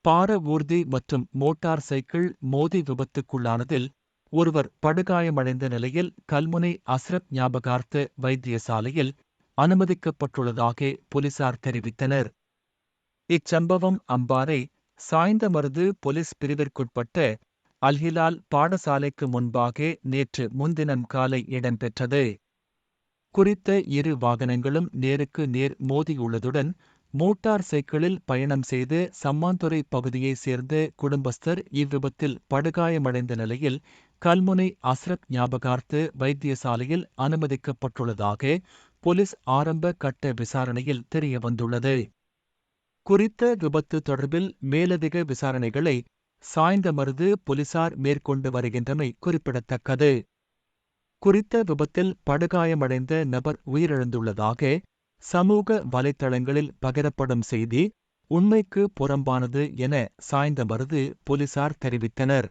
பார ஊர்தி மற்றும் மோட்டார் சைக்கிள் மோதி விபத்துக்குள்ளானதில் ஒருவர் படுகாயமடைந்த நிலையில் கல்முனை அஸ்ரப் ஞாபகார்த்த வைத்தியசாலையில் அனுமதிக்கப்பட்டுள்ளதாக போலீசார் தெரிவித்தனர். இச்சம்பவம் அம்பாறை சாய்ந்தமருது போலீஸ் பிரிவிற்குட்பட்ட அல்ஹிலால் பாடசாலைக்கு முன்பாக நேற்று முன்தினம் காலை இடம்பெற்றது. குறித்த இரு வாகனங்களும் நேருக்கு நேர் மோதியுள்ளதுடன் மோட்டார் சைக்கிளில் பயணம் செய்து சம்மாந்துறை பகுதியைச் சேர்ந்த குடும்பஸ்தர் இவ்விபத்தில் படுகாயமடைந்த நிலையில் கல்முனை அஸ்ரப் ஞாபகார்த்த வைத்தியசாலையில் அனுமதிக்கப்பட்டுள்ளதாக போலீஸ் ஆரம்ப கட்ட விசாரணையில் தெரியவந்துள்ளது. குறித்த விபத்து தொடர்பில் மேலதிக விசாரணைகளை சாய்ந்தமருது போலீசார் மேற்கொண்டு வருகின்றமை குறிப்பிடத்தக்கது. குறித்த விபத்தில் படுகாயமடைந்த நபர் உயிரிழந்துள்ளதாக சமூக வலைத்தளங்களில் பகிரப்படும் செய்தி உண்மைக்கு புறம்பானது என சாய்ந்தமருது போலீசார் தெரிவித்தனர்.